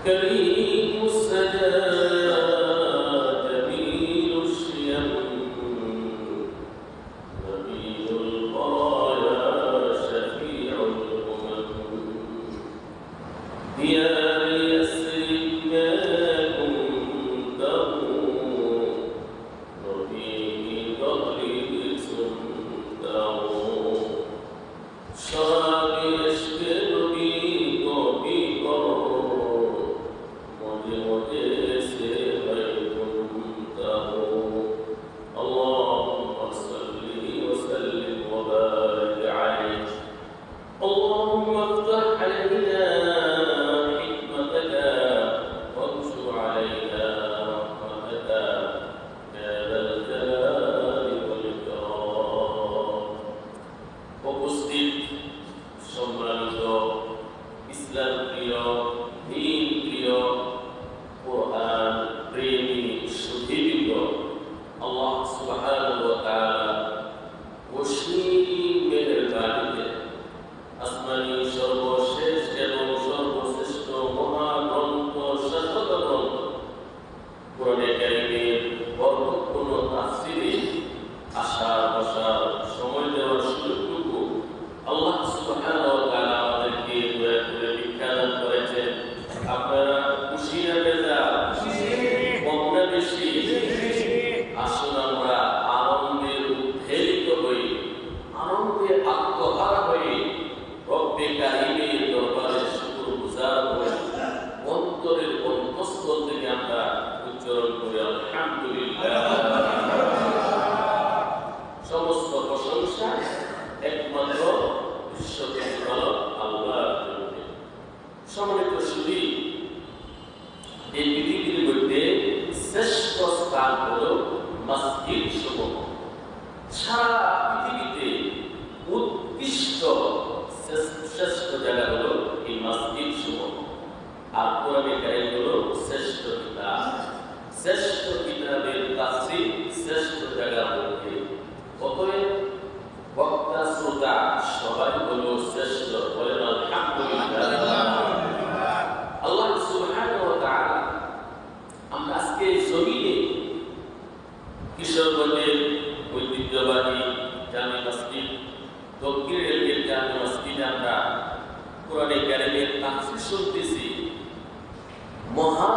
كريم السجاد جميل الشيم نبي البرايا شفيع الأمم يا ليسرك ما كنته وفيه ظهري سنته شراب يشكر بي طبيبا مجمد سيغيرته اللهم صل وسلم وبارك عليه اللهم افتح علينا حكمتك وانشر علينا رحمتك يا ذا الجلال والإكرام উপস্থিত সম্মানিত ইসলাম প্রিয় দ্বীন প্রিয় কোরআন প্রেমী সুধীবৃন্দ আল্লাহ সুবহানাহু ওয়া তাআলা অসীম মেহেরবানিতে আসমানী সর্বশেষ এবং সর্বশ্রেষ্ঠ মহাগ্রন্থ শাশ্বত গ্রন্থ কোরআনে কারীমের বরকতপূর্ণ তাফসীরে আসার বসার সময় দেওয়ার সুযোগটুকু আল্লাহ সুবহানাহু ওয়া তাআলা আমাদেরকে দয়া করে ভিক্ষা দান করেছেন। আপনারা খুশি না বেজার? কম না বেশি? আসুন আমরা আনন্দে উদ্বেলিত হই, আনন্দে আত্মহারা হই, রব্বে কারীমের দরবারে শুকরগুজার হই, অন্তরের অন্তঃস্থল থেকে আমরা উচ্চারণ করি আলহামদুলিল্লাহ। সমস্ত প্রশংসা একমাত্র বিশ্বপ্রতিপালক আল্লাহর জন্য। সম্মানিত সুধী, এই পৃথিবীর মধ্যে শ্রেষ্ঠ স্থান হল মসজিদ সমূহ। সারা পৃথিবীতে উৎকৃষ্ট শ্রেষ্ঠ জায়গা হল এই মসজিদ সমূহ। আর কোরআনে কারীম হল শ্রেষ্ঠ কিতাব। শ্রেষ্ঠ কিতাবের তাফসীর শ্রেষ্ঠ জায়গার মধ্যে। অতএব বক্তা শ্রোতা সবাই হলো শ্রেষ্ঠ। বলেন আলহামদুলিল্লাহ। আল্লাহ সুবহানাহু ওয়া তাআলা আমরা আজকে জমিনে কিশোরগঞ্জের ঐতিহ্যবাহী জামে মসজিদ, দক্ষিণ রেলগেট জামে মসজিদে আমরা কোরআনে কারীমের তাফসীর শুনতেছি। মহা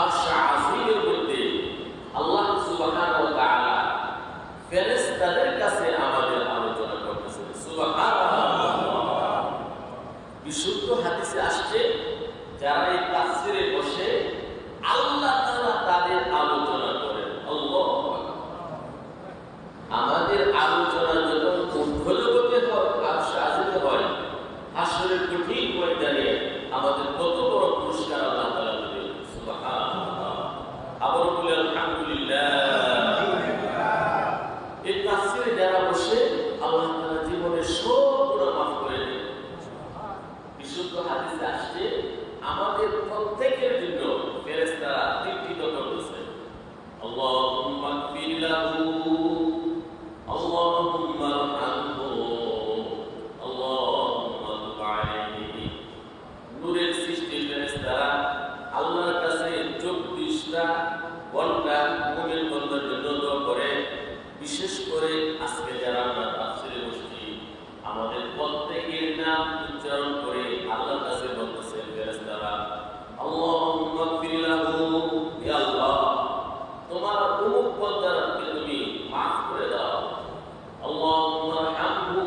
আরশ আজিমের মধ্যে আল্লাহ সুবহানাহু ওয়া তাআলা ফেরেশতাদের কাছে আমাদের আলোচনা করতেছেন। সুবহানাল্লাহ। বিশুদ্ধ হাদিসে আসছে, যারা এই তাফসীরে বসে আল্লাহ তাআলা তাদের আলোচনা করেন। আল্লাহু আকবার। আমাদের আলোচনা যখন উর্ধ্বজগতে হয়, আরশ আজিমে হয়, হাসরের কঠিন ময়দানে আমাদের কত বড় পুরস্কার আল্লাহ তাআলা দেবেন। সুবহানাল্লাহ। আবার বলি আলহামদুলিল্লাহ। এই তাফসীরে যারা বসে আল্লাহ তাআলা জীবনের সব গুনাহ মাফ করে দেন। বিশুদ্ধ হাদিসে আসছে, আমাদের প্রত্যেকের জন্য ফেরেশতারা তৃপ্তিত করতেছেন। আল্লাহুম্মা গফির লাহু, আল্লাহুম্মা আরহামহু, আল্লাহুম্মা তুব আলাইহি। নূরের সৃষ্টি ফেরেশতারা আল্লাহর কাছে 24টা ঘন্টা মুমিন বান্দার জন্য দোয়া করে। বিশেষ করে আজকে যারা আমরা তাফসীরে বসছি, আমাদের প্রত্যেকের নাম উচ্চারণ করে আল্লাহর কাছে বলতেছেন ফেরেশতারা, আল্লাহুম্মা গফির লাহু, ইয়া আল্লাহ তোমার অমুক বান্দাকে তুমি মাফ করে দাও। আল্লাহুম্মা আরহামহু,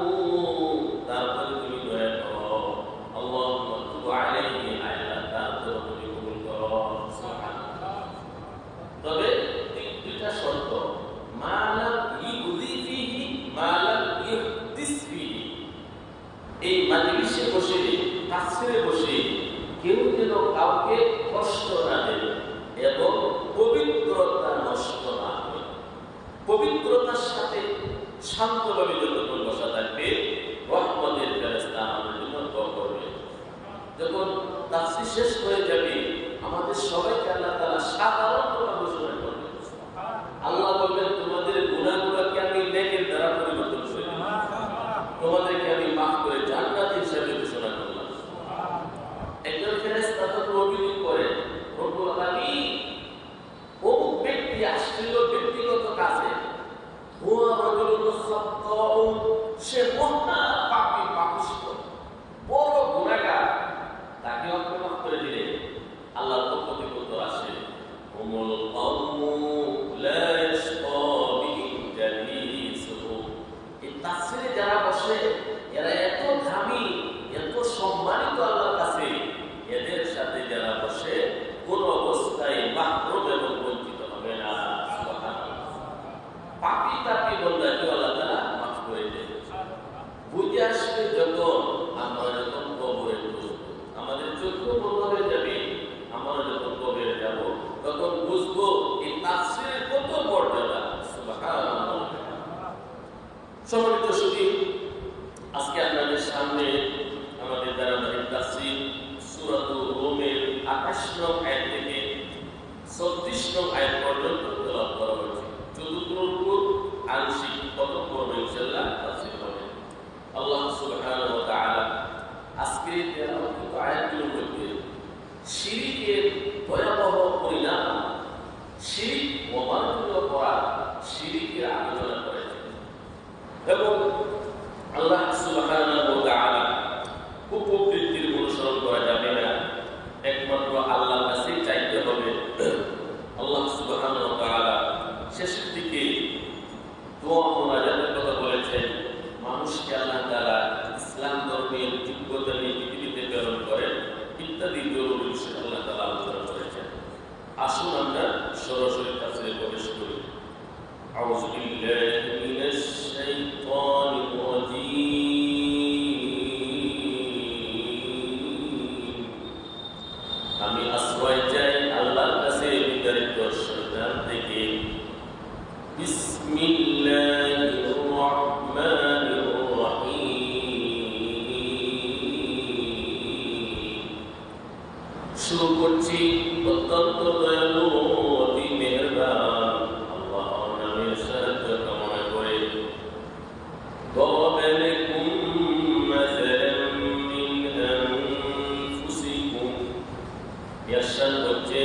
তারপরে তুমি দয়া করো। আল্লাহুম্মা তুব আলাইহি, আল্লাহ তারপরে তুমি কবুল করো। সুবহানাল্লাহ। তবে দুইটা শর্ত, মালাম ইউযি ফিহি মালাম ইহদিস ফিহি। এই মাজলিসে বসে, তাফসীরে বসে কেউ যেন কাউকে কষ্ট না দেয় এবং পবিত্রতা নষ্ট না হয়। পবিত্রতার সাথে শান্তভাবে যতক্ষণ বসা থাকবে, রহমতের ফেরেশতা আমাদের জন্য দোয়া করবে। যখন তাফসীর শেষ হয়ে যাবে, আমাদের সবাইকে আল্লাহ তাআলা সাধারণ দোয়া ঘোষণা করবেন। আল্লাহ বলবেন, তোমাদের গুনাহগুলোকে আমি নেকের দ্বারা পরিবর্তন করে দিলাম, তোমাদেরকে আমি মাফ করে জান্নাত হিসেবে ঘোষণা করলাম। একজন ফেরেশতা তো অভিযোগ চক্ষু বন্ধ হয়ে যাবে, আমরা যখন কবরে যাব তখন বুঝবো এই তাফসীরের কত মর্যাদা। সুবহানাল্লাহ। সম্মানিত সুধী, আজকে আপনাদের সামনে আমাদের ধারাবাহিক তাফসীর সূরাতুর রুমের 28 নং আয়াত থেকে 36 নং আয়াত পর্যন্ত তেলাওয়াত করা হয়েছে। চতুর্থ রুকু আংশিক প্রথম পর্ব ইনশাআল্লাহ তাফসীর হবে। আল্লাহ সুবহানাহু ওয়া তাআলা আজকে তেলাওয়াত আয়াতগুলোর মধ্যে শিরকের ভয়াবহ পরিণাম, শিরক অমাননীয় করা, শিরকের আলোচনা করেছেন এবং আল্লাহ সুবহানাহু ওয়া তাআলা উপকৃতির অনুসরণ করা যাবে না, একমাত্র আল্লাহর কাছেই চাইতে হবে। আল্লাহ সুবহানাহু ওয়া তাআলা শেষের দিকে দোয়া মুনাজাতের কথা বলেছেন। মানুষকে আল্লাহ তাআলা ইসলাম ধর্মের যোগ্যতা নিয়ে পৃথিবীতে প্রেরণ করেন ইত্যাদি জরুরি বিষয় আল্লাহ তাআলা আলোচনা করেছেন। আসুন আমরা সরাসরি তাফসীরে প্রবেশ করি। আউযু বিল্লাহি মিনাশ শাইতানির রাজীম। আমি আশ্রয় চাই আল্লাহর কাছে বিতাড়িত শয়তান থেকে। বিসমিল্লাহির রাহমানির রাহিম। শুরু করছি অত্যন্ত দয়ালু অতি মেহেরবান আল্লাহর নামের সাহায্য কামনা করে। ضرب لكم مثلا من أنفسكم ইয়াশান হচ্ছে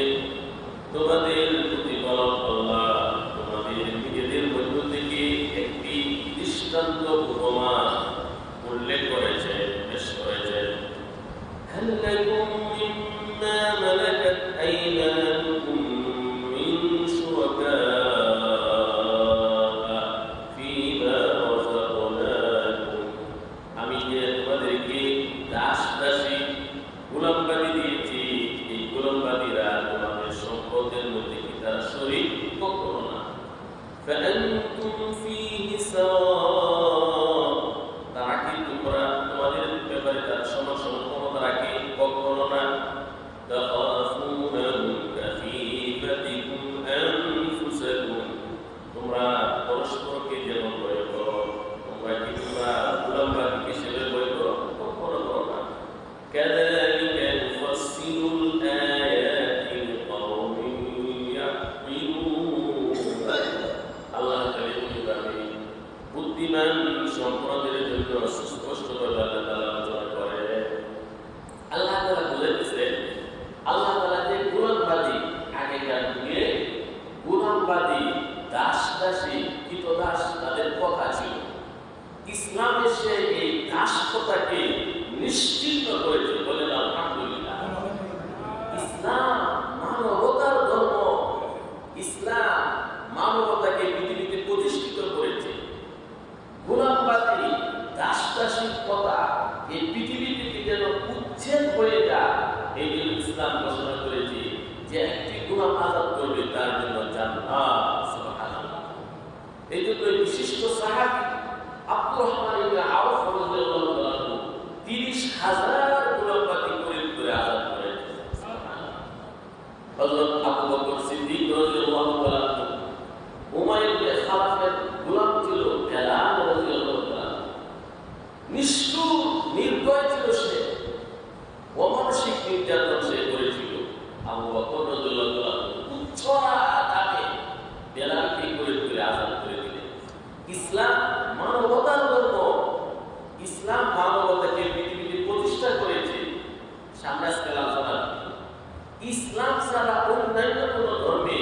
তোমাদের প্রতিপালক আল্লাহ তোমাদের নিজেদের মধ্য থেকে একটি দৃষ্টান্ত উপমা উল্লেখ করেছেন, পেশ করেছেন। هل لكم مما ملكت أيمانكم من شركاء فيما رزقناكم। আমি যে তোমাদেরকে দাস দাসী গোলামবাদী দিয়েছি, এই গোলামবাদীরা তোমাদের সম্পদের মধ্যে কি তারা শরীক কখনো না। فأنتم فيه سواء। তারা কি তোমাদের ব্যাপারে তার সমান সমান ক্ষমতা রাখে? কখনো না। تخافونهم كخيفتكم أنفسكم। তোমরা পরস্পরকে যেমন ভয় করো, তোমরা কি তোমরা গোলামবাদীকে সেভাবে ভয় করো? কখনো করো না। كذلك نفصل الآيات لقوم يعقلون। আল্লাহ তাআলা এইভাবে বুদ্ধিমান সম্প্রদায়ের জন্য সুস্পষ্টভাবে আল্লাহ তাআলা আলোচনা করে। আল্লাহ তাআলা বলেছেন, আল্লাহ তাআলা যে গোলামবাদী আগেকার যুগে গোলামবাদী দাস দাসী কৃতদাস তাদের কথা ছিল, ইসলাম এসে এই দাসত্বটাকে নিশ্চিন্ত করেছে। বলেন আলহামদুলিল্লাহ। ইসলাম মানবতার ধর্ম, ইসলাম মানবতাকে পৃথিবীতে প্রতিষ্ঠিত করেছে। গোলামবাদী দাস দাসীর কথা এই পৃথিবী থেকে যেন উচ্ছেদ হয়ে যায়, এই জন্য ইসলাম ঘোষণা করেছে যে একটি গোলাম আজাদ করবে তার জন্য জান্নাত। সুবহানাল্লাহ। এই জন্য বিশিষ্ট সাহাবী আব্দুর রহমান ইবনে আওফ রাদিয়াল্লাহু তাআলা 30,000 গোলামবাদী করে আজাদ করেছেন। সুবহানাল্লাহ। হযরত আবু বকর সিদ্দিক রাদিয়াল্লাহু তাআলা উমাইয়া ইবনে খালাফের গোলাম ছিল বেলাল রাদিয়াল্লাহু তাআলা। নিষ্ঠুর নির্দয় ছিল সে, অমানসিক নির্যাতন সে করেছিল। আবু বকর রাদিয়াল্লাহু তাআলা উচ্চ দামে বেলালকে করে আজাদ করে দিলেন। ইসলাম মানবতার ধর্ম, ইসলাম মানবতাকে পৃথিবীতে প্রতিষ্ঠা করেছে। সামনে আজকে আলোচনা, ইসলাম ছাড়া অন্যান্য কোন ধর্মে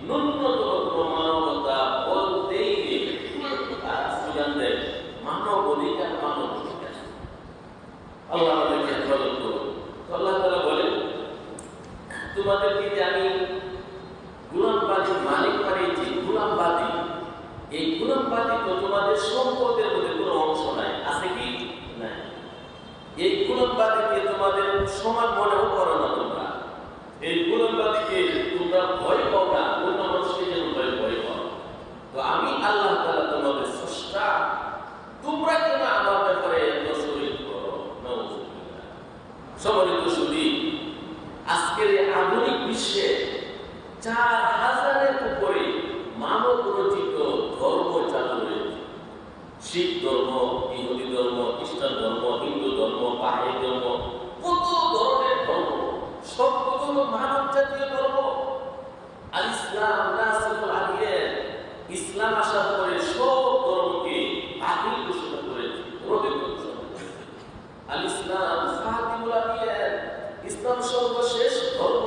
ন্যূনতম কোন মানবতা বলতেই নেই। মানব অধিকার, মানব অধিকার। আল্লাহ আমাদেরকে হেফাজত করুন। আল্লাহ তাআলা বলেন, তোমাদেরকে যে আমি গোলামবাদী মালিক বানিয়েছি, গোলামবাদী, এই গোলামবাদী তো তোমাদের সম্পদের মধ্যে কোনো অংশ নাই, আছে কি? নাই। এই গোলামবাদীকে তোমাদের সমান মনেও করো না তোমরা। এই গোলামবাদীকে তোমরা ভয় পাও না, অন্য মানুষকে যেন ভয় পাও। তো আমি আল্লাহ তাআলা তোমাদের স্রষ্টা, তোমরা কেন আমার ব্যাপারে এত শরীক করো? নাউযুবিল্লাহ। সম্মানিত সুধী, 4000-এর উপরে মানব রচিত ধর্ম চালু রয়েছে। শিখ ধর্ম, ইহুদি ধর্ম, খ্রিস্টান ধর্ম, হিন্দু ধর্ম, বাহাই ধর্ম, কত ধরনের ধর্ম, সবগুলো মানব জাতীয় ধর্ম। আর ইসলাম নাসিখুল আদিয়ান, ইসলাম আসার পরে সব ধর্মকে বাতিল ঘোষণা করেছে, রহিত ঘোষণা করেছে। আল ইসলাম খাতিমুল আদিয়ান, ইসলাম সর্বশেষ ধর্ম।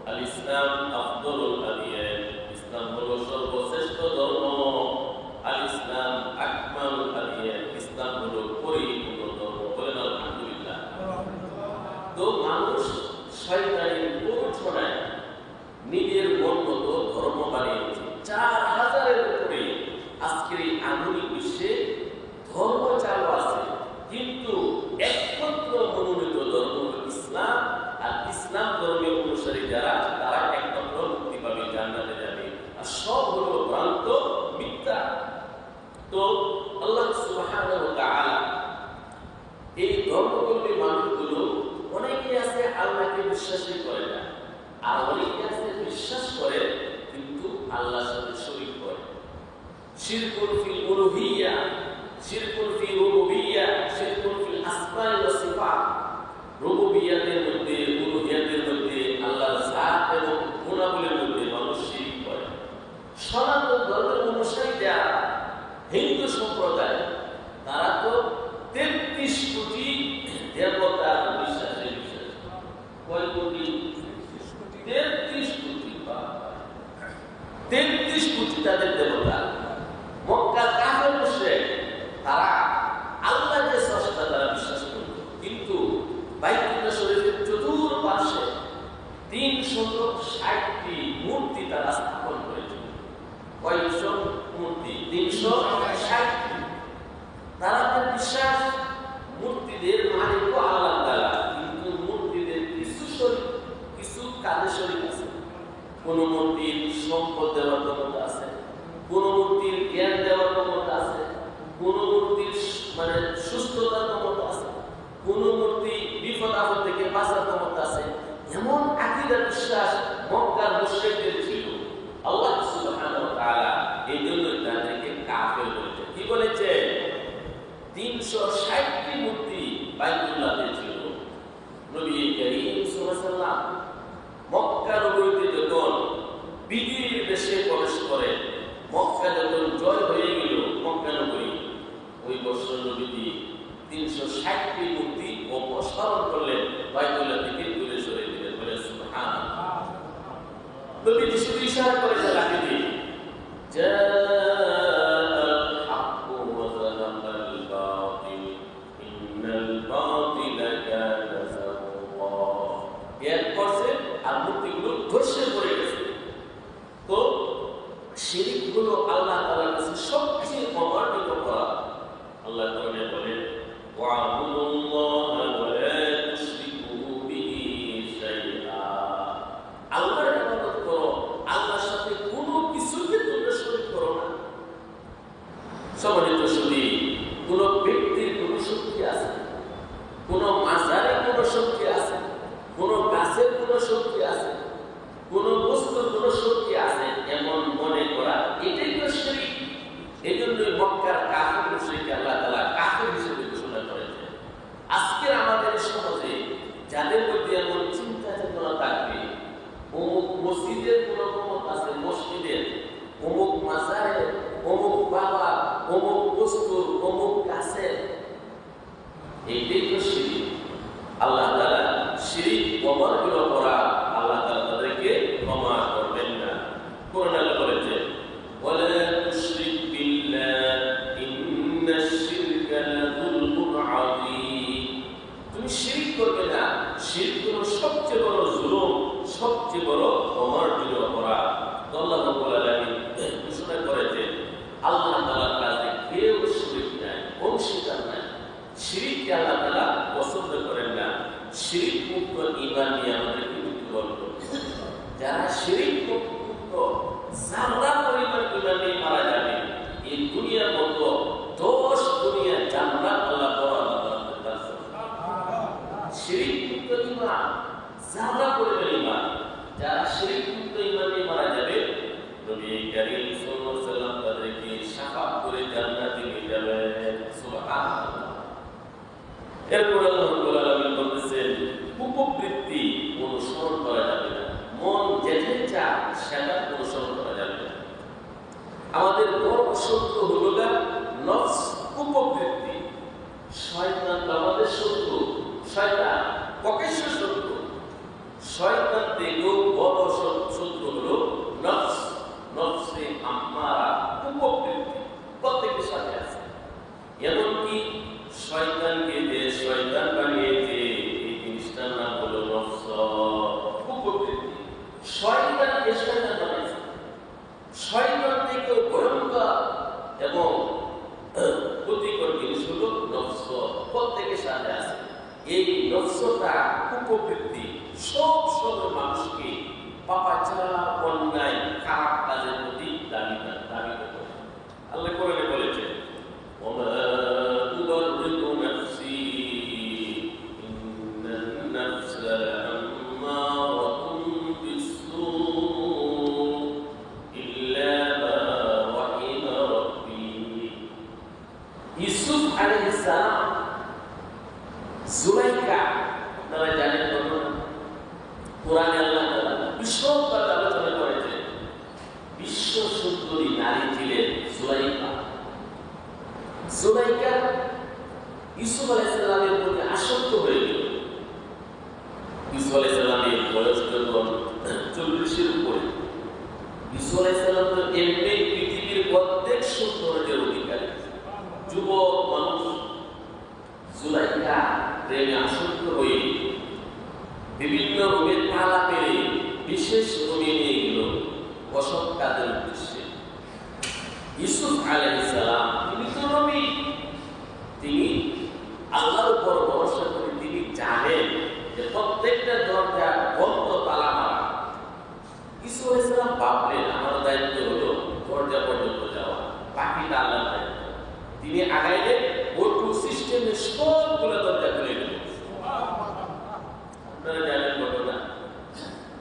আল ইসলাম আফদলুল আদিয়ান, ইসলাম হলো সর্বশ্রেষ্ঠ ধর্ম। আল ইসলাম আকমালুল আদিয়ান, ইসলাম হলো পরিপূর্ণ ধর্ম। বলেন আলহামদুলিল্লাহ। তো মানুষ শয়তানের প্ররোচনায় নিজের মন মতো ধর্ম বানিয়েছে। 4000-এর উপরে আজকের এই আধুনিক বিশ্বে ধর্ম চালু আছে, কিন্তু একমাত্র মনোনীত ধর্ম ইসলাম। আর ইসলাম ধর্মের অনুসারী যারা, তারা একমাত্র মুক্তি পাবে, জান্নাতে যাবে। আর সব হলো ভ্রান্ত, মিথ্যা। তো আল্লাহ সুবহানাহু ওয়া তাআলা এই ধর্মগুলোর মানুষগুলো, অনেকে আছে আল্লাহকে বিশ্বাসই করে না, আর অনেকে আছে বিশ্বাস করে কিন্তু আল্লাহর সাথে শরীক করে। শিরকুল ফিল উলুহিয়্যা, শিরকুল ফি রুবুবিয়্যা, শিরকুল ফিল আসমা ওয়া সিফাত। রুবুবিয়্যাতের মধ্যে, উলুহিয়্যাতের মধ্যে, আল্লাহর জাত এবং গুণাবলীর মধ্যে মানুষ শিরক করে। সনাতন ধর্মের অনুসারী যারা হিন্দু সম্প্রদায়, তারা তো 33 কোটি দেবতার বিশ্বাসে বিশ্বাস। কয় কোটি? 33 কোটি। 33 কোটি তাদের দেবতা। মক্কার কাফের মুশরিক, তারা আল্লাহ যে স্রষ্টা তারা বিশ্বাস করত, কিন্তু বাইতুল্লাহ শরীফের চতুর্পাশে 360টি মূর্তি তারা স্থাপন করেছিল। কয়শো মূর্তি? 360টি। তাদের বিশ্বাস মূর্তিদের মালিক আল্লাহ তাআলা, কিন্তু মূর্তিদের কিছু শরীক, কিছু কাজে শরীক আছে। কোন মূর্তির সম্পদ দেওয়ার ক্ষমতা আছে, কোন মূর্তির জ্ঞান দেওয়ার ক্ষমতা আছে, কোন মূর্তির মানে সুস্থতার ক্ষমতা আছে, কোন মূর্তি বিপদ আপদ থেকে বাঁচার ক্ষমতা আছে। এমন আকীদা বিশ্বাস মক্কার মুশরিকদের ছিল। আল্লাহ সুবহানাহু ওয়া তাআলা এই জন্য তাদেরকে কাফের বলেছে। কি বলেছে? 360টি মূর্তি বাইতুল্লাহে ছিল। নবী করিম সাল্লাল্লাহু আলাইহি ওয়াসাল্লাম মক্কা নগরীতে যখন বিজয়ীর বেশে প্রবেশ করে, মক্কা যখন জয় হয়ে গেল মক্কা নগরী, ওই বছর নবীজি 360টি মূর্তি অপসারণ করলেন, বাইতুল্লাহ থেকে দূরে সরে দিলেন। বলে সুবহানাল্লাহ। নবীজি শুধু ইশারা করে রাখে দিয়ে শিরকগুলো আল্লাহ তাআলার কাছে সবচেয়ে অমানবিক অপরাধ। আল্লাহ তাআলা বলেন, ওয়া'বুদুল্লাহা ওয়া লা তুশরিকু বিহি শাইআ। আল্লাহর ইবাদত করো, আল্লাহর সাথে কোনো কিছুকে তোমরা শরীক করো না। সম্মানিত সুধী, কোনো ব্যক্তির কোনো শক্তি আছে, কোনো মাজারের কোনো শক্তি আছে, কোনো গাছের কোনো শক্তি আছে, কোন বস্তুর কোন শক্তি আছে এমন মনে করা, এটাই তো শিরক। এই জন্যই মক্কার কাফের মুশরিককে আল্লাহ তাআলা কাফের হিসেবে ঘোষণা করেছেন। আজকের আমাদের সমাজে যাদের মধ্যে এমন চিন্তা চেতনা থাকবে, অমুক মসজিদের কোনো ক্ষমতা আছে, মসজিদের অমুক মাজারের, অমুক বাবা, অমুক বস্তুর, অমুক গাছের, এইটাই তো শিরক। আল্লাহ তাআলা শিরক অমানবিক অপরাধ, আল্লাহ তাআলা তাদেরকে ক্ষমা করবেন না। কোরআন আল্লাহ বলেছেন, ওয়ালা তুশরিক বিল্লাহ ইন্নাশ শিরকা লাযুলমুন আযীম। তুমি শিরক করবে না, শিরক হলো সবচেয়ে বড় জুলুম, সবচেয়ে বড় অমানবিক অপরাধ। আল্লাহ রাব্বুল আলামিন ঘোষণা করেছেন, আল্লাহ তাআলার কাছে কেউ শরীক নাই, অংশীদার নাই। শিরককে আল্লাহ তাআলা পছন্দ করেন না। শিরক মুক্ত ঈমান নিয়ে আমাদেরকে মৃত্যুবরণ করতে হবে। যারা শিরক মুক্ত যারা পরিমাণ ঈমান নিয়ে মারা যাবে, এই দুনিয়ার মতো 10 দুনিয়া জান্নাত আল্লাহ বরাদ্দ করতে পারছে। শিরক মুক্ত ঈমান, যারা পরিমাণ ঈমান, যারা শিরক মুক্ত ঈমান নিয়ে নবী কারীম সাল্লাল্লাহু আলাইহি ওয়াসাল্লাম তাদেরকে শাফাত করে জান্নাতে নিয়ে যাবেন। সুবহানাল্লাহ। এরপর আল্লাহ রাব্বুল আলামিন বলতেছেন, উপবৃত্তি অনুসরণ করা যাবে না, মন যেটা চায় সেটা অনুসরণ করা যাবে না। আমাদের বড় শত্রু হলো না নফস, উপবৃত্তি। শয়তান আমাদের শত্রু, শয়তান প্রকাশ্য শত্রু। শয়তান থেকেও বড় শত্রু হলো নফস, নফসে আম্মারা, উপবৃত্তি প্রত্যেকের সাথে আছে। এমনকি শয়তানকে যে শয়তান বানিয়েছে এই জিনিসটার নাম হলো নফস, উপবৃত্তি। শয়তানকে শয়তান বানিয়েছে। শয়তান থেকেও ভয়ঙ্কর এবং ক্ষতিকর জিনিস হলো নফস, প্রত্যেকের সাথে আছে। এই নফসটা, উপবৃত্তি সব সময় মানুষকে পাপাচার, অন্যায়, খারাপ কাজের প্রতি দাবিত করে। আল্লাহ কোরআনে বলেছেন, ওমা তুবাররিকু নাফসি ইন্নান নাফসা লাআম্মারাতুন বিসসূ ইল্লা মা রাহিমা রাব্বি। ইউসুফ আলাইহিস সালাম, জুলাইখা, আপনারা জানেন ঘটনা, কোরআনে আল্লাহ তাআলা বিশদভাবে আলোচনা করেছেন। বিশ্ব সুন্দরী নারী ছিলেন জুলাইখা। জুলাইখা ইউসুফ আলাইহিস সালামের প্রতি আসক্ত হয়ে গেল। ইউসুফ আলাইহিস সালামের বয়স যখন 40-এর উপরে, ইউসুফ আলাইহিস সালাম তো এমনি পৃথিবীর প্রত্যেক সৌন্দর্যের অধিকারী যুবক মানুষ। জুলাইখা প্রেমে আসক্ত হয়ে বিভিন্ন রোগের পালা পেরে বিশেষ রুমে নিয়ে গেল অসৎ কাজের উদ্দেশ্যে। ইউসুফ আলাইহিস সালাম তিনি তো নবী, তিনি আল্লাহর উপর ভরসা করে তিনি জানেন যে প্রত্যেকটা দরজা বন্ধ, তালা মারা। ইউসুফ আলাইহিস সালাম ভাবলেন আমার দায়িত্ব হলো দরজা পর্যন্ত যাওয়া, বাকিটা আল্লাহর দায়িত্ব। তিনি আগাইলেন, ওটু সিস্টেমে সবগুলো দরজা খুলে দিলেন। আপনারা জানেন ঘটনা।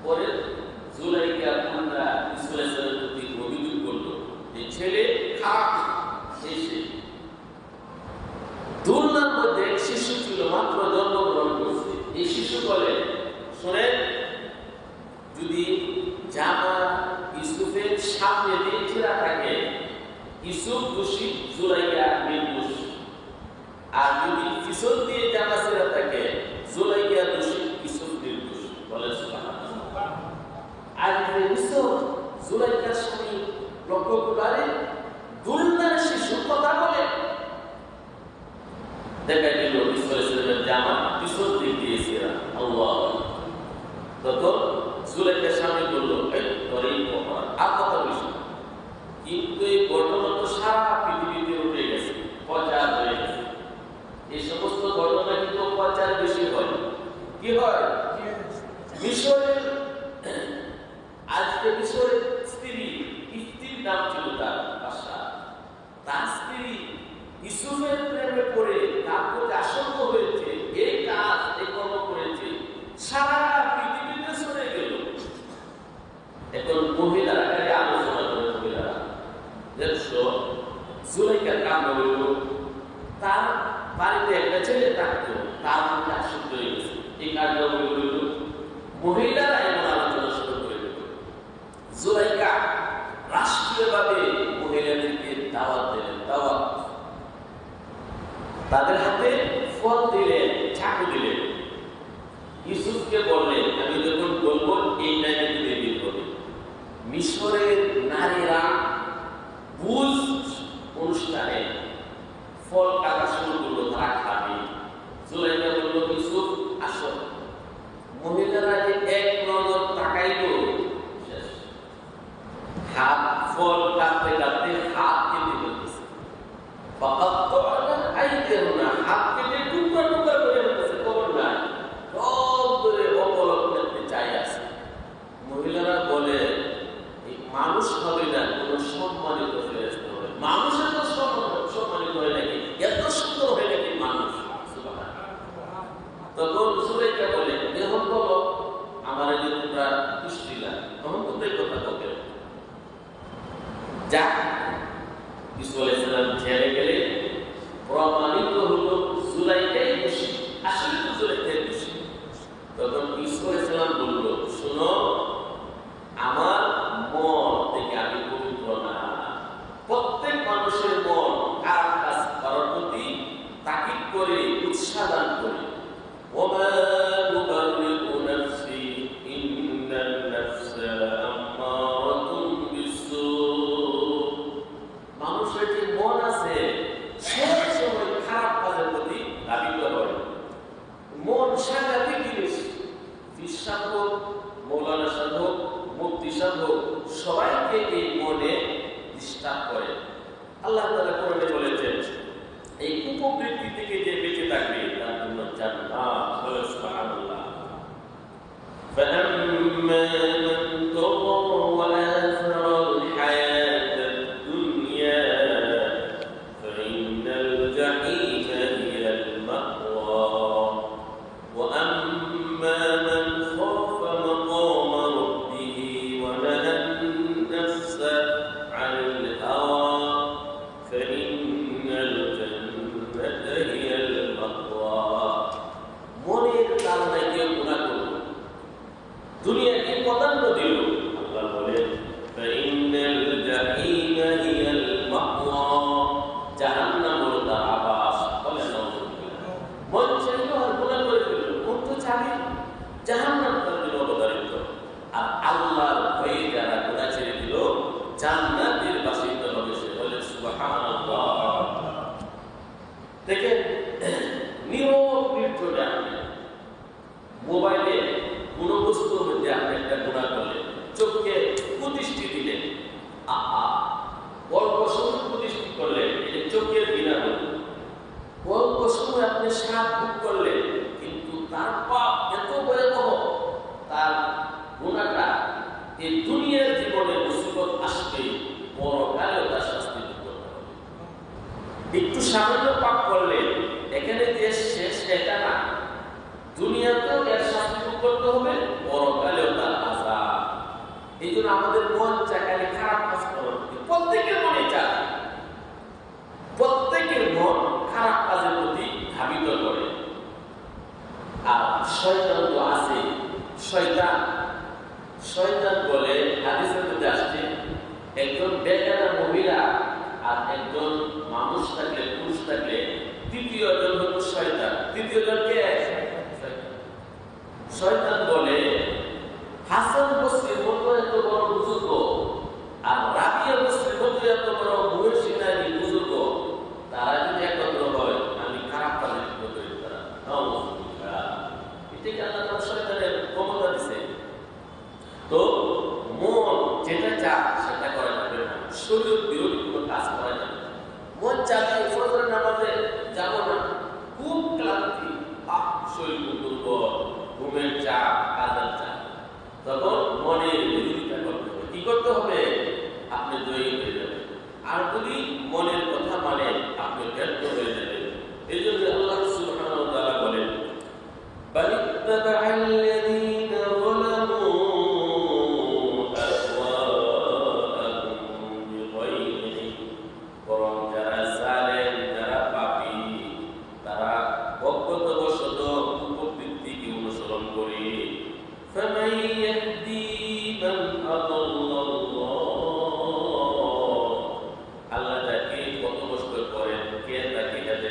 পরে জুলাইখা কন্যা ইউসুফ আলাইহিস সালামের প্রতি অভিযোগ করলো যে ছেলে খারাপ। এসে দুর্নার মধ্যে এক শিশু ছিল, মাত্র জন্মগ্রহণ করছে। এই শিশু বলে, শোনেন, যদি জামা ইউসুফের সামনে দিয়ে ছেঁড়া থাকে ইউসুফ দোষী, জুলাইখা নির্দোষ। আর যদি পিছন দিয়ে জামা ছেঁড়া থাকে জুলাইখা দোষী, ইউসুফ নির্দোষ। বলেন সুবহানাল্লাহ। আর ইউসুফ জুলাইখার স্বামী লক্ষ্য করে দুর্নার শিশু কথা বলে, দেখা গেল ইউসুফ আলাইহিস সালামের জামা পিছন দিয়ে দিয়েছে। আল্লাহ। তখন জুলাইখার স্বামী বলল, তোর এই অপরাধ, আর কথা বলিস না। কিন্তু এই ঘটনা তো সারা পৃথিবীতে উঠে গেছে, প্রচার হয়ে গেছে। এই সমস্ত ঘটনা কিন্তু প্রচার বেশি হয়। কি হয়? মিশরের, আজকে মিশরের স্ত্রীর নাম ছিল তার বাদশা। তার স্ত্রী ইউসুফের প্রেমে পড়ে তার প্রতি আসক্ত হয়েছে, এই কাজ, এই কর্ম করেছে, সারা পৃথিবীতে ছড়ে গেল। এখন মহিলারা খালি আলোচনা করে, মহিলারা দেখছো জুলাইখার কাম হইল, তার বাড়িতে একটা ছেলে থাকতো, তার মধ্যে আসক্ত হয়ে গেছে। এই কাজটা হইল, মহিলারা এমন আলোচনা শুরু করে দিল। জুলাইখা রাষ্ট্রীয়ভাবে মহিলাদেরকে দাওয়াত দিলেন, দাওয়াত। তাদের হাতে ফল দিলেন, চাকু দিলেন। ইউসুফকে বললেন, আমি যখন বলবো এই টাইমে তুমি বের হবে। মিশরের নারীরা বুঝ অনুষ্ঠানে ফল কাটা শুরু করলো, তারা খাবে। জুলাইখা বলল, ইউসুফ আসো। মহিলারা যে এক নজর তাকাইল, হাত ফল কাটতে কাটতে হাত কেটে ফেলতেছে। হাত কেটে টুকরা টুকরা করে ফেলতেছে, খবর নাই, সব ধরে অপলক দেখতে চাই আছে। মহিলারা বলে, এই মানুষ হবে না, কোন সম্মানিত ফেরেশতা হবে। মানুষের তো সম্মানিত হয় নাকি? এত সুন্দর হয় নাকি মানুষ? তখন জুলাইখা বলে, এখন বলো তখন ঈসা আলাইহিস সালাম বলল, শোনো, আমার মন থেকে আমি পবিত্র না। প্রত্যেক মানুষের মন খারাপ কাজ করার প্রতি তাকিদ করে, উৎসাহ দান করে। ওমা উবাররিউ নাফসি ইন্নান নাফসা আম্মারাতুন বিসসু। মানুষের যে মন আছে সব সময় খারাপ কাজের প্রতি ধাবিত করে। মন সাংঘাতিক জিনিস। বিশ্বাস হোক, মৌলানা সাহেব হোক, মুফতি সাহেব হোক, সবাইকে এই মনে ডিস্টার্ব করে। আল্লাহ তাআলা কোরআনে বলেছেন, এই কুপ্রবৃত্তি থেকে যে বেঁচে থাকবে তার জন্য জান্নাত। বলে সুবহানাল্লাহ। فَأَمَّا مَنْ طَغَى وَآثَرَ الْحَيَاةَ الدُّنْيَا فَإِنَّ الْجَحِيمَ هِيَ الْمَأْوَى وَأَمَّا مَنْ خَافَ مَقَامَ رَبِّهِ وَنَهَى النَّفْسَ عَنِ الْهَوَى فَإِنَّ الْجَنَّةَ هِيَ الْمَأْوَى। মনের কারণে কেউ গুনাহ করল, দুনিয়াকে প্রাধান্য দিল, আল্লাহ বলেন فَإِنَّ الْجَحِيمَ هِيَ الْمَأْوَى। জাহান্নাম হলো তার আবাস। বলেন নাউযুবিল্লাহ। মন চাইলো আর গুনাহ করে ফেলল, মন তো চাবে জাহান্নাম তার জন্য অবধারিত। আর আল্লাহর ভয়ে যারা গুনাহ ছেড়ে দিল, জান্নাতের বাসিন্দা হবে সে। বলেন সুবহানাল্লাহ। দেখেন, নীরব নির্জনে আপনি মোবাইলে কোনো বস্তুর মধ্যে আপনি একটা গুনাহ করলেন, চোখকে কুদৃষ্টি দিলেন, অল্প সময় কুদৃষ্টি করলেন, এটা চোখের বিনা হল। অল্প সময় আপনি স্বাদ ভোগ করলেন, কিন্তু তার পাপ এত ভয়াবহ, তার গুনাহটা এই দুনিয়ার জীবনে মুসিবত আসবে, পরকালেও তার শাস্তি ভোগ করতে হবে। একটু সামান্য পাপ করলেন, এখানে যে শেষ এটা না, দুনিয়াতেও এর শাস্তি ভোগ করতে হবে, পরকালেও তার আযাব। এই জন্য আমাদের মন চায় খালি খারাপ কাজ করার। প্রত্যেকের মনে চায়, প্রত্যেকের মন খারাপ কাজের প্রতি ধাবিত করে। আর শয়তান তো আছে। শয়তান বলে, হাদিসের মধ্যে আসছে, একজন বেগানা মহিলা আর একজন মানুষ থাকলে, পুরুষ থাকলে, তৃতীয় জন হল শয়তান। তৃতীয় জন কে? শয়তান বলে, হাসান বসরির মতো এত বড় বুজুর্গ আর রাবিয়া বসরির মতো এত বড় মুহসিন আলী বুজুর্গ, তারা যদি একত্র হয়, আমি খারাপ কাজে লিপ্ত করি। তারা এটাকে আল্লাহ তাআলা শয়তানের ক্ষমতা দিয়েছে। তো মন যেটা চায় সেটা করা যাবে না, শরীর বিরোধী কোনো কাজ করা যাবে না। মন চায় ফজরের নামাজে যাব না, খুব ক্লান্তি, শরীর দুর্বল, ঘুমের চাপ, কাজের চাপ, তখন মনের বিরোধিতা করতে হবে। কি করতে হবে? আপনি জয়ী হয়ে যাবেন। আর যদি মনের কথা মানে, আপনি ব্যর্থ হয়ে যাবেন। এই জন্য আল্লাহ সুবহানাহু ওয়া তাআলা বলেন, বাল ইত্তাবা'আল্লাযীনা যালামু আহওয়াআহুম বিগাইরি, বরং যারা জালেম, যারা পাপী, তারা অজ্ঞতাবশত কুপ্রবৃত্তিকে অনুসরণ করে। فَمَن يَهْدِي مَنْ أَضَلَّ اللَّهُ। আল্লাহ তাকে পথভ্রষ্ট করেন, কে তাকে হেদায়েত দেবে?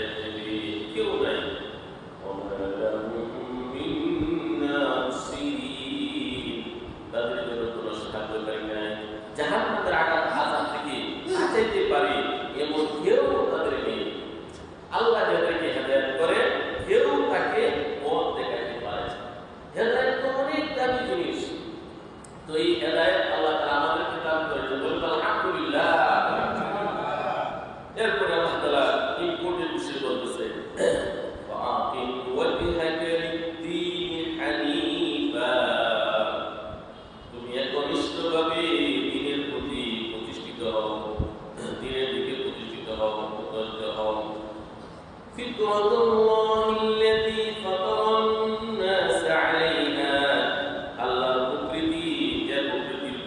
কেউ নাই। وَمَا لَهُم مِّن نَّاصِرِينَ। তাদের জন্য কোনো সাহায্যকারী নাই। জাহান্নামের আযাব থেকে বাঁচাইতে পারে এমন কেউ তাদের নেই। আল্লাহ যাদেরকে হেদায়েত করে, কেউ তাকে পথ দেখাতে পারে না। হেদায়েত তো অনেক দামি জিনিস। তো এই হেদায়েত আল্লাহ তাআলা আমাদেরকে দান করেছেন। বলুন আলহামদুলিল্লাহ। এরপরে আল্লাহ তাআলা ইম্পর্টেন্ট বিষয় বলতেছে, ফাআকিম ওয়াজহাকা লিদ-দীন হানিফা। তুমি একনিষ্ঠভাবে দ্বীনের প্রতি প্রতিষ্ঠিত হও, দ্বীনের দিকে প্রতিষ্ঠিত হও, প্রতিষ্ঠিত হও। ফিতরাতুল্লাহিল্লাতী ফাতারান নাস আলাইহা। আল্লাহর প্রকৃতি, যে প্রকৃতির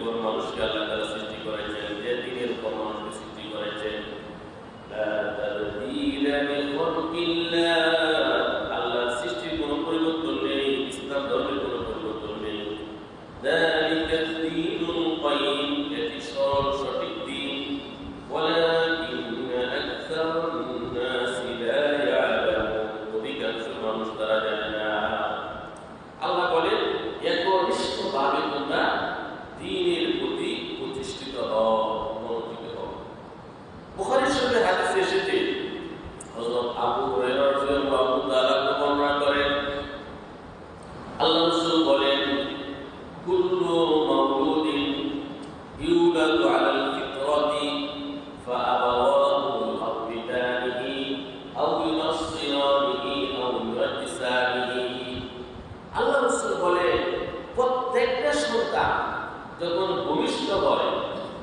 যখন ভূমিষ্ঠ হয়,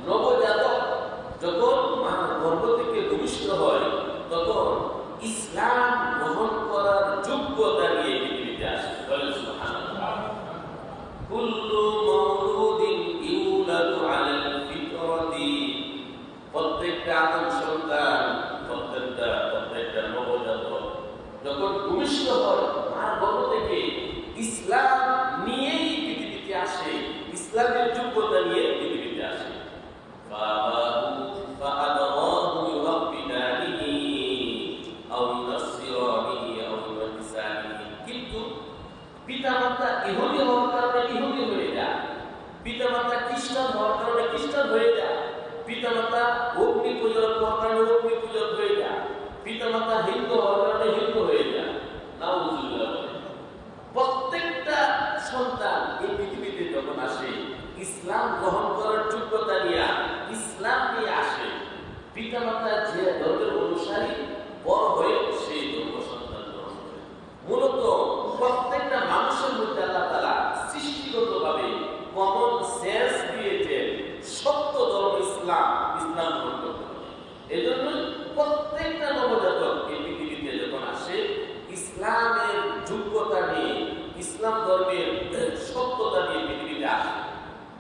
নবজাতক যখন মার গর্ভ থেকে ভূমিষ্ঠ হয়, তখন ইসলাম গ্রহণ করার যোগ্যতা নিয়ে পৃথিবীতে আসে। বলেন সুবহানাল্লাহ। কুল্লু মাউলুদিন ইউলাদু আলাল ফিতরাতি, প্রত্যেকটা আদম সন্তান, প্রত্যেকটা নবজাতক যখন ভূমিষ্ঠ হয়, মার গর্ভ থেকে ইসলাম নিয়েই পৃথিবীতে আসে, ইসলামের যোগ্যতা নিয়ে পৃথিবীতে আসে। কিন্তু পিতামাতা ইহুদি হওয়ার কারণে ইহুদি হয়ে যায়, পিতামাতা খ্রিস্টান হওয়ার কারণে খ্রিস্টান হয়ে যায়, পিতামাতা অগ্নি পূজক হওয়ার কারণে অগ্নি পূজক হয়ে যায়, পিতামাতা হিন্দু হওয়ার কারণে হিন্দু হয়ে যায়। নাউযুবিল্লাহ। প্রত্যেকটা সন্তান এই পৃথিবীতে যখন আসে, ইসলাম গ্রহণ করার যোগ্যতা নিয়ে, ইসলাম নিয়ে আসে। পিতামাতা যে ধর্মের অনুসারী, বড় হয়ে সেই ধর্ম সন্তান গ্রহণ করে। মূলত প্রত্যেকটা মানুষের মধ্যে আল্লাহ তাআলা সৃষ্টিগতভাবে কমন সেন্স দিয়েছে, সত্য ধর্ম ইসলাম, ইসলাম গ্রহণ করতে হবে। এজন্য প্রত্যেকটা নবজাতক এই পৃথিবীতে যখন আসে, ইসলামের যোগ্যতা নিয়ে, ইসলাম ধর্মের সত্যতা নিয়ে পৃথিবীতে আসে।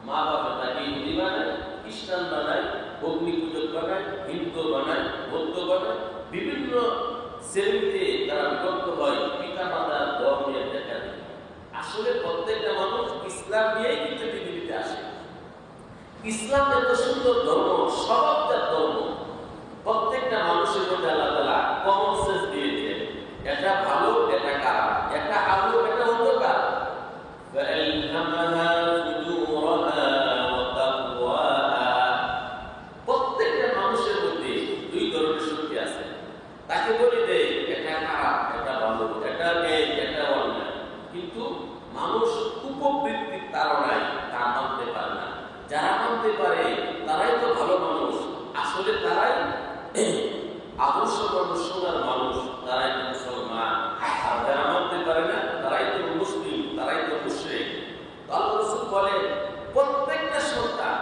মা বাবা তাকে ইহুদি বানায়, খ্রিস্টান বানায়, অগ্নি পূজক বানায়, হিন্দু বানায়, বৌদ্ধ বানায়, বিভিন্ন শ্রেণীতে তারা বিভক্ত হয় পিতা মাতার ধর্মের দেখা দেয়। আসলে প্রত্যেকটা মানুষ ইসলাম নিয়েই কিন্তু পৃথিবীতে আসে। ইসলাম এত সুন্দর ধর্ম, স্বভাবজাত ধর্ম, প্রত্যেকটা মানুষের মধ্যে আল্লাহ তাআলা কমন সেন্স দিয়েছে। এটা ভালো, এটা খারাপ, এটা আলো, এটা অন্ধকার। প্রত্যেকটা মানুষের মধ্যে দুই ধরনের শক্তি আছে। তাকে বলে দেয় এটা খারাপ, এটা ভালো, এটা ন্যায়, এটা অন্যায়। কিন্তু মানুষ উপবৃত্তির তাড়নায় তা মানতে পারে না। যারা মানতে পারে তারাই তো ভালো মানুষ, আসলে তারাই আদর্শ মানুষ, সোনার মানুষ, তারাই তো মুসলমান। আর যারা মানতে পারে না তারাই তো মুসলিম, তারাই তো মুশরিক। আল্লাহ রাসূল বলেন প্রত্যেকটা সন্তান,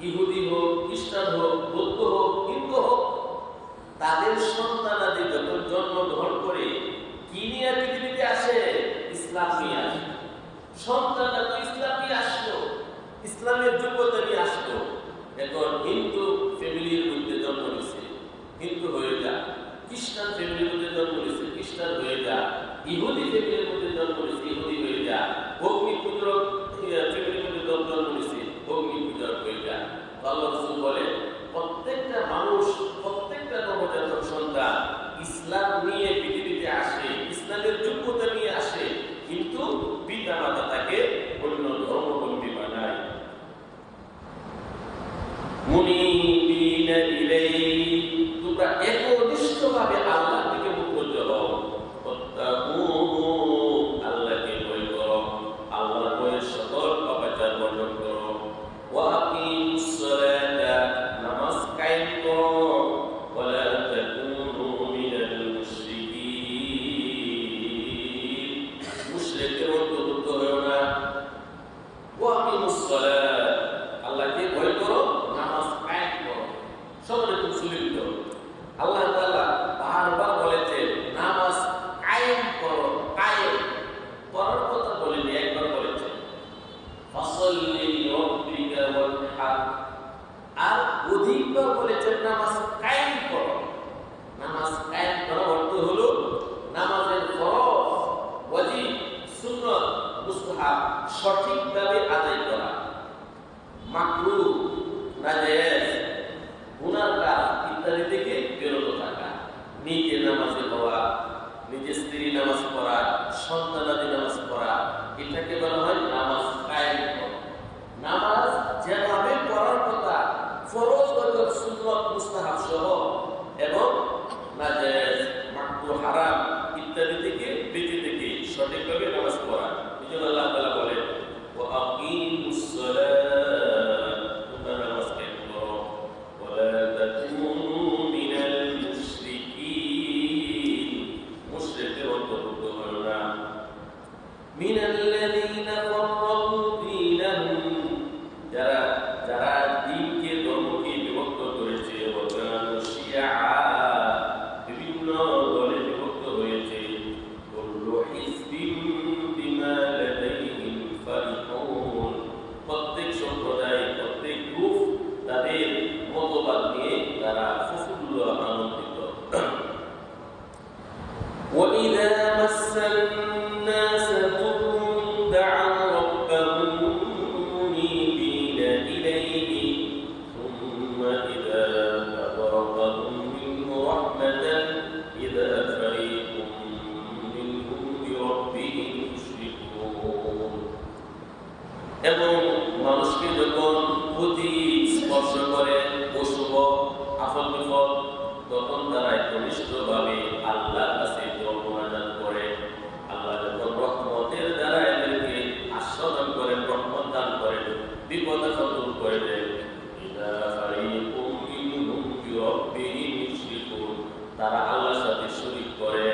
ইহুদি হোক, খ্রিস্টান হোক, বৌদ্ধ হোক, হিন্দু হোক, তাদের সন্তানাদি যখন জন্মগ্রহণ করে কি নিয়ে পৃথিবীতে আসে? ইসলাম নিয়ে আসে। সন্তানরা তো ইসলাম নিয়ে আসলো, ইসলামের যোগ্যতা নিয়ে আসলো। এখন হিন্দু ফ্যামিলির মধ্যে জন্ম নিছে, হিন্দু হয়ে যা। খ্রিস্টান ফ্যামিলির মধ্যে জন্ম নিছে, খ্রিস্টান হয়ে যা। ইহুদি ফ্যামিলির মধ্যে জন্ম নিছে, ইহুদি হয়ে যা। অগ্নি পূজক ফ্যামিলির মধ্যে জন্ম নিছে, অগ্নি পূজক হয়ে যা। আল্লাহ রাসূল বলে প্রত্যেকটা মানুষ, প্রত্যেকটা নবজাতক সন্তান ইসলাম নিয়ে পৃথিবীতে আসে, ইসলামের যোগ্যতা নিয়ে আসে। কিন্তু পিতা মাতা তাকে অন্য ধর্মাবলম্বী বানায়। মুনিবিনা ইলাইহি, তোমরা একনিষ্ঠভাবে আল্লাহর দিকে মুখ করতে হও। আল্লাহকে ভয় করো, আল্লাহর ভয়ে সকল পাপাচার বর্জন করো। ওয়া আকিমুস সালাতা, নামাজ কায়েম করো। ওয়ালা তাকুনু মিনাল মুশরিকিন, মুশরিকদের অন্তর্ভুক্ত হও না। ওয়া আকিমুস সালাত, আল্লাহকে ভয় করো, নামাজ কায়েম করো। সবরে খুব সুলিখিত। আল্লাহ তাআলা বারবার বলেছেন নামাজ কায়েম করো, কায়েম করার কথা বলেনি, একবার বলেছেন ফাসাল্লি লিরাব্বিকা ওয়ানহার, আর অধিকবার বলেছেন নামাজ কায়েম করো। নামাজ কায়েম করার অর্থ হলো নামাজের ফরজ, ওয়াজিব, সুন্নাত, মুস্তাহাব সঠিকভাবে আদায় করা। মাকরুহ, নাজায়েজ, গুনার কাজ ইত্যাদি থেকে বিরত থাকা। নিজে নামাজে হওয়া, নিজের স্ত্রী নামাজ পড়া, সন্তানাদি নামাজ পড়া, এটাকে বলা হয় নামাজ কায়েম করা। নামাজ যেভাবে পড়ার কথা, ফরজ, ওয়াজিব, সুন্নাত, মুস্তাহাব সহ, এবং নাজায়েজ, মাকরুহ, হারাম ইত্যাদি থেকে বেঁচে থেকে সঠিকভাবে নামাজ পড়া। এজন্য আল্লাহ তাআলা বলেন ওয়া আকিমুস সালাত, তোমরা নামাজ কায়েম করো। এবং মানুষকে যখন ক্ষতি স্পর্শ করে অশুভ আফল বিপদ, তখন তারা ঘনিষ্ঠভাবে আল্লাহর কাছে মোনাজাত করে। আল্লাহ যখন রহমতের দ্বারা এদেরকে আস্বাদন করেন, রহমত দান করেন, বিপদ আপদ দূর করে দেন। তারা আল্লাহর সাথে শরীক করে,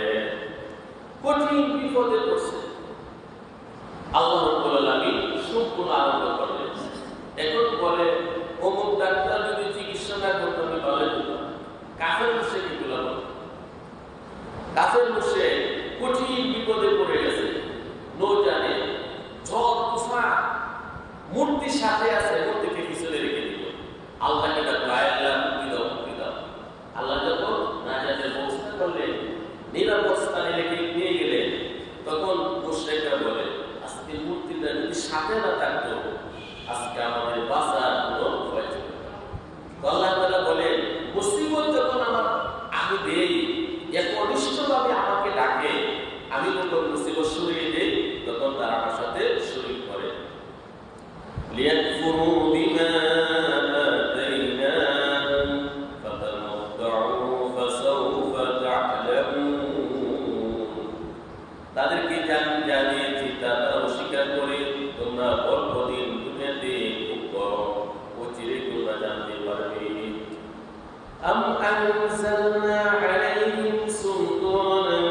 কঠিন বিপদে পড়ছে, আল্লাহ রাব্বুল আলামিন সম্পূর্ণ আরম্ভ করলেন। এখন বলে অমুক ডাক্তার যদি চিকিৎসা না করতো আমি ভালো হতো। কাফের মুশরিক এগুলো বলে, কাফের মুশরিক কঠিন বিপদে পড়ে গেছে, নো জানে ঝড় তুফান, মূর্তির সাথে আছে, মূর্তিকে পিছনে রেখে দিল। আল্লাহকে ডাকলো, আল্লাহ মুক্তি দাও, মুক্তি দাও। আল্লাহ যখন নাজাতের ব্যবস্থা করলেন, নিরাপদ স্থানে রেখে নিয়ে গেলেন, তখন মুশরিকরা বলে আজকে মূর্তিটা যদি সাথে না থাকতো, আজকে আমাদের বাঁচার কোনো উপায় ছিল না। আল্লাহ তাআলা বলেন মুসিবত যখন আমি দেই, একনিষ্ঠভাবে আমাকে ডাকে, আমি যখন মুসিবত সরিয়ে দেই, তখন তারা আমার সাথে শরীক করে। লিয়াকফুরু বিমা আতাইনাহুম ফাতামাত্তাউ ফাসাউফা তা'লামুন। তাদেরকে জানিয়েছি, তারা অস্বীকার করে, তোমরা অল্প দিন দুনিয়াতে ভোগ করো, অচিরে তোমরা জানতে পারবে। আম আনজালনা আলাইহিম সুলতানান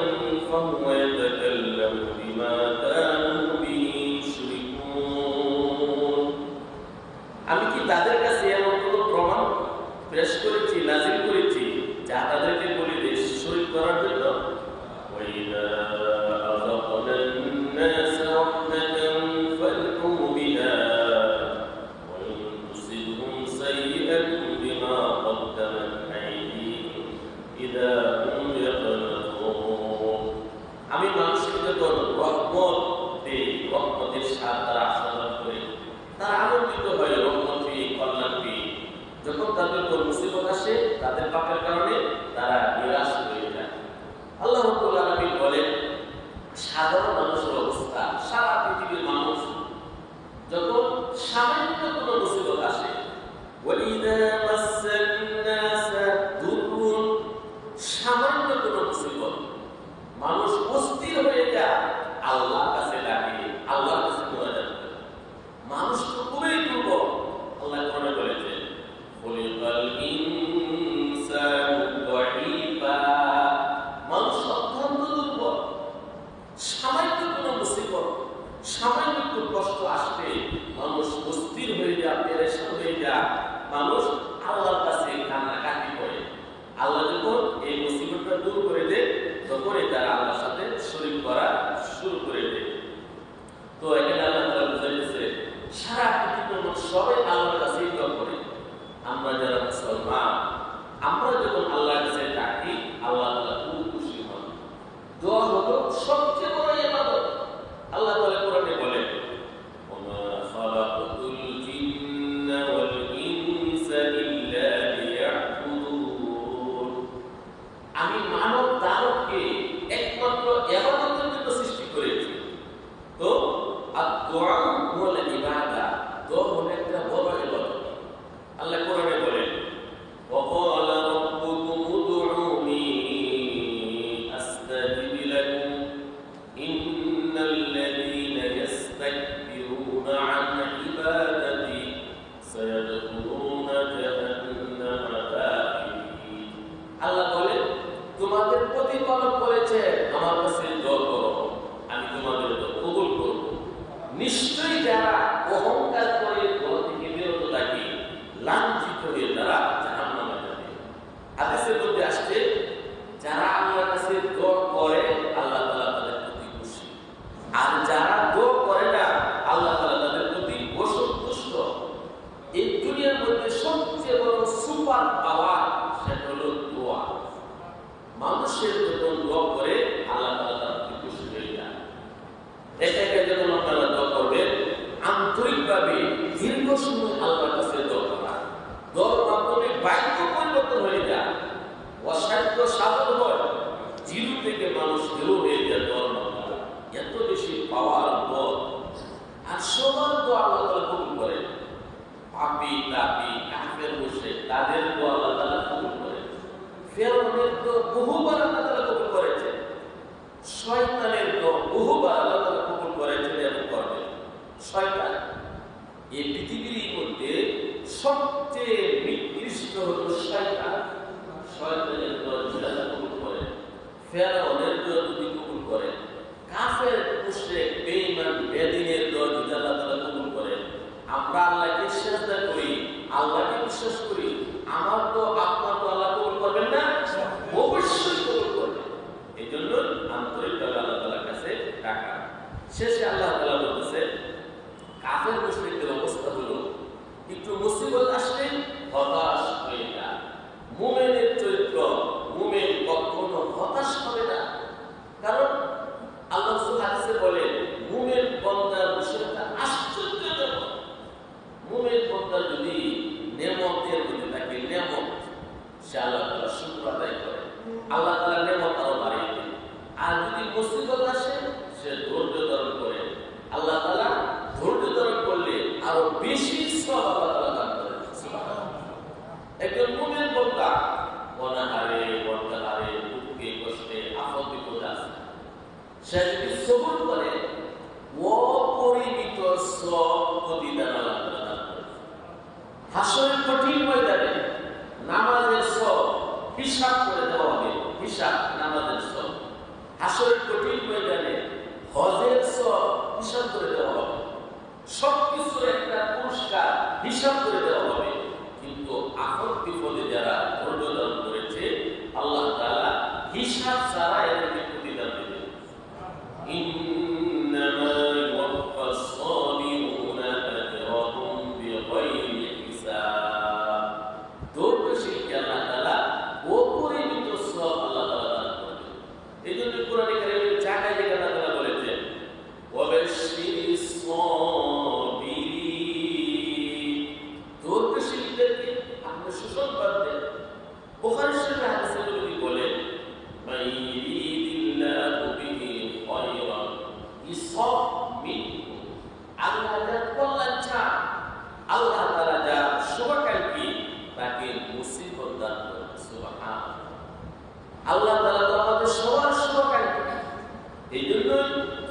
ফাহুয়া ইয়াতাকাল্লামু বিমা কানু বিহি ইউশরিকুন। আমি কি তাদের কাছে এমন কোনো প্রমাণ পেশ করেছি, নাযিল করেছি, যা তাদেরকে বলে দেশ শরীক করার জন্য? ওয়াইদা আযাকনা الناس رحمة فرحوا بها وإن تصبهم سيئة بما قدمت أيديهم إذا هم يقنطون। আমি মানুষকে যখন রহমত দেই, রহমতের স্বাদ তারা আস্বাদন করে, তারা আনন্দিত হয়, রহমত পেয়ে, কল্যাণ পেয়ে। যখন তাদের উপর মুসিবত আসে, তাদের পাপের কারণে তারা নিরাশ হয়ে যায়। আল্লাহ রাব্বুল আলামিন বলেন সাধারণ মানুষের অবস্থা, সারা পৃথিবীর মানুষ যখন সামান্য কোনো মুসিবত আসে, ওয়ালিদা মাসান্নাসা দুররুন, সামান্য কোনো মুসিবত, মানুষ অস্থির হয়ে যায়, আল্লাহর কাছে ডাকে, আল্লাহর কাছে মোনাজাত করে। মানুষ তো খুবই দুর্বল। আল্লাহ কোরআনে বলেছেন খুলিকাল ইনসানু দাঈফা, মানুষ অত্যন্ত দুর্বল। সামান্য কোনো মুসিবত, সামান্য একটু কষ্ট আসলে মানুষ অস্থির হয়ে যায়, পেরেশান হয়ে যায়, মানুষ আল্লাহর কাছে কান্নাকাটি করে। আল্লাহ যখন এই মুসিবতটা দূর করে দেয়, তখনই তারা আল্লাহর সাথে শরীক করা শুরু করে দেয়। তো এখানে আল্লাহ তাআলা বুঝাইতেছে সারা পৃথিবীর মানুষ সবাই আল্লাহর কাছেই দোয়া করে। আমরা যারা মুসলমান, আমরা যখন আল্লাহর কাছে ডাকি, আল্লাহ তাআলা খুব খুশি হন। দোয়া হলো সবচেয়ে বড় ইবাদত। আল্লাহ তাআলা কোরআনে বলেন ওমা খালাকাতুল জিন্না ওয়াল ইনসা ইল্লা লিয়াবুদুন। আমি মানব দানবকে একমাত্র ইবাদতের জন্য সৃষ্টি করেছি। তো আদ-দুআ ওয়াল ইবাদা, দোয়া হলো একটা বড় ইবাদত। আল্লাহ কোরআনে বলেন وقال ربكم ادعوني أستجب لكم إن الذين يستكبرون عن عبادتي سيدخلون جهنم داخرين। আল্লাহ বলেন তোমাদের প্রতিপালক বলেছেন আমার কাছে দোয়া করো, আমি তোমাদের দোয়া কবুল করব। নিশ্চয়ই যারা পাপী তাপী কাফের মুশরিক তাদের দোয়া আল্লাহ তাআলা কবুল করেন। ফেরাউনের দোয়া বহুবার আল্লাহ তাআলা কবুল করেছেন, শয়তানের দোয়া বহুবার আল্লাহ তাআলা কবুল করেছেন এবং করবেন। শয়তান এই পৃথিবীর মধ্যে সবচেয়ে নিকৃষ্ট হলো শয়তান। শয়তানের দোয়া যদি আল্লাহ কবুল করেন, ফেরাউনের দোয়া যদি কবুল করেন, কাফের মুশরিক বেঈমান বেদিনের দোয়া যদি আল্লাহ তাআলা কবুল করেন, আমরা আল্লাহকে সিজদা করি, আল্লাহকে বিশ্বাস করি, আমার তো আপনার তো আল্লাহ কবুল করবেন না? অবশ্যই কবুল করবেন। এই জন্য আন্তরিকভাবে আল্লাহ তাআলার কাছে ডাকা। শেষে আল্লাহ তাআলা বলতেছে কাফের মুশরিকদের অবস্থা হলো একটু মুসিবত আসলে হতাশ হয়ে যায়। মুমিনের চরিত্র, মুমিন কখনো হতাশ হবে না। কারণ আল্লাহ হাদিসে বলেন মুমিন বান্দার বিষয়টা আশ্চর্যজনক। মুমিন বান্দা যদি নেমতের মধ্যে থাকে, নেমত সে আল্লাহ তাআলা শুকর আদায় করে, আল্লাহ তাআলা নেমত আরো বাড়িয়ে দেন। আর যদি মুসিবত আসে সে ধৈর্য ধারণ করে, আল্লাহ তাআলা ধৈর্য ধারণ করলে আরো বেশি সওয়াব আল্লাহ তাআলা দান করেন। সুবহানাল্লাহ। একজন মুমিন বান্দা অনাহারে বর্তমানে দুঃখে কষ্টে আপদ বিপদে আছে, সে যদি সবর করে অপরিমিত সওয়াব প্রতিদান আল্লাহ তাআলা দান করেন। হাসরের কঠিন ময়দানে নামাজের সওয়াব হিসাব করে দেওয়া হবে, হিসাব নামাজের সওয়াব। হাসরের কঠিন ময়দানে হজের সওয়াব হিসাব করে দেওয়া হবে, সবকিছুর একটা পুরস্কার হিসাব করে দেওয়া হবে। কিন্তু আপদ বিপদে যারা ধৈর্য ধারণ করেছে আল্লাহ তাআলা হিসাব ছাড়া এদেরকে প্রতিদান দেবেন। ইন্নামা ইউওয়াফাস সাবিরুনা আজরাহুম বিগাইরি হিসাব। ধৈর্যশীলকে আল্লাহ তাআলা অপরিমিত সওয়াব আল্লাহ তাআলা দান করবেন। এই জন্য কোরআনে কারীমের জায়গায় জায়গায় আল্লাহ তাআলা বলেছেন ওয়াবাশশিরিস সাবিরিন। ধৈর্যশীলদেরকে আপনি সুসংবাদ দেন। বুখারী শরীফের হাদিসে নবী বলেন মাইয়ুরিদিল্লাহু বিহি খায়রান ইসাব মিনহু। আল্লাহ যা কল্যাণ চান, আল্লাহ তাআলা যা শুভাকাঙ্ক্ষী তাকে মুসিবত দান করেন। সুবহানাল্লাহ। আল্লাহ তাআলা তো আমাদের সবার শুভাকাঙ্ক্ষী। এই জন্য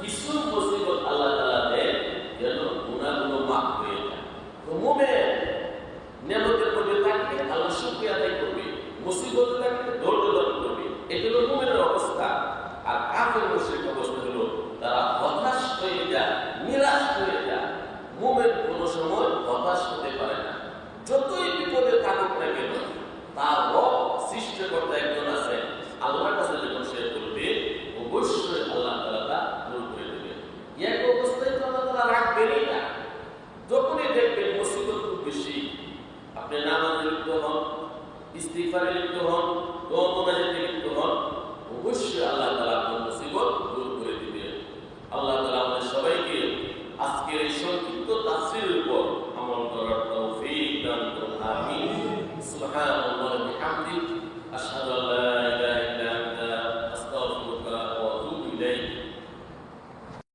কিছু মুসিবত আল্লাহ তাআলা দেন যেন গুনাহগুলো মাফ হয়ে যায়। তো মুমিন নেমতের মধ্যে থাকলে আল্লাহ শুকরিয়া আদায় করবে, মুসিবতে থাকলে ধৈর্য ধারণ করবে। এটা হলো মুমিনের অবস্থা। আর কাফের মুশরিক অবস্থা হলো তারা হতাশ হয়ে যায়, নিরাশ হয়ে যায়। মুমিন কোনো সময় হতাশ হতে পারে না, যতই বিপদে থাকুক না কেন তার রব সৃষ্টিকর্তা একজন আছে, আল্লাহর কাছে যখন সে করবে অবশ্যই আল্লাহ তাআলা তা দূর করে দেবেন। এক অবস্থায় তো আল্লাহ তাআলা রাখবেনই না। যখনই দেখবেন মুসিবত খুব বেশি, আপনি নামাজে লিপ্ত হন, ইস্তিগফারে লিপ্ত হন, দোয়া মোনাজাতে লিপ্ত হন, অবশ্যই আল্লাহ তাআলা আপনার মুসিবত দূর করে দিবেন। আল্লাহ তাআলা আমাদের সবাইকে আজকের এই সংক্ষিপ্ত তাফসীরের উপর আমল করার তৌফিক দান করুন। আমিন। সুবহানাল্লাহি ওয়া বিহামদিহি আশহাদু